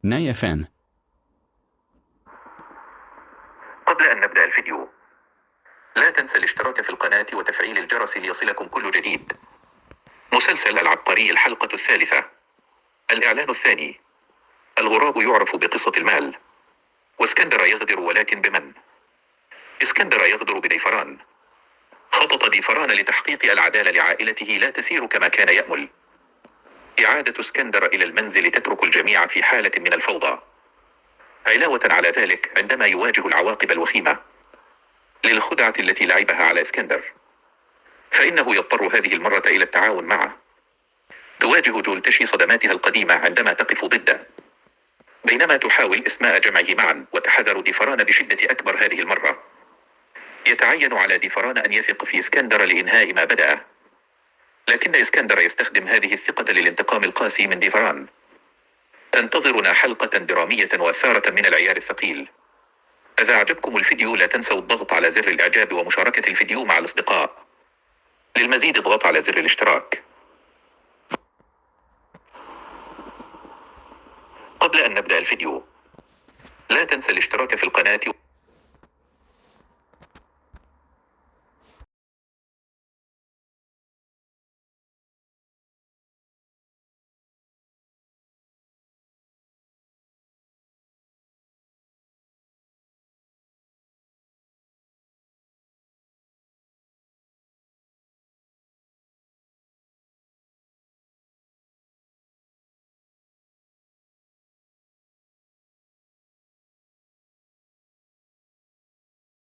نايا فان. قبل أن نبدأ الفيديو، لا تنسى الاشتراك في القناة وتفعيل الجرس ليصلكم كل جديد. مسلسل العبقري الحلقة الثالثة. الإعلان الثاني. الغراب يعرف بقصة المال. واسكندر يغدر، ولكن بمن؟ اسكندر يغدر بديفران. خطط ديفران لتحقيق العدالة لعائلته لا تسير كما كان يأمل. إعادة اسكندر إلى المنزل تترك الجميع في حالة من الفوضى. علاوة على ذلك، عندما يواجه العواقب الوخيمة للخدعة التي لعبها على اسكندر، فإنه يضطر هذه المرة إلى التعاون معه. تواجه جولتشي صدماتها القديمة عندما تقف ضده، بينما تحاول إسماء جمعه معا، وتحذر ديفران بشدة أكبر هذه المرة. يتعين على ديفران أن يثق في اسكندر لإنهاء ما بدأ، لكن اسكندر يستخدم هذه الثقة للانتقام القاسي من ديفران. تنتظرنا حلقة درامية وثارة من العيار الثقيل. إذا أعجبكم الفيديو لا تنسوا الضغط على زر الإعجاب ومشاركة الفيديو مع الأصدقاء. للمزيد اضغط على زر الاشتراك. قبل أن نبدأ الفيديو، لا تنسى الاشتراك في القناة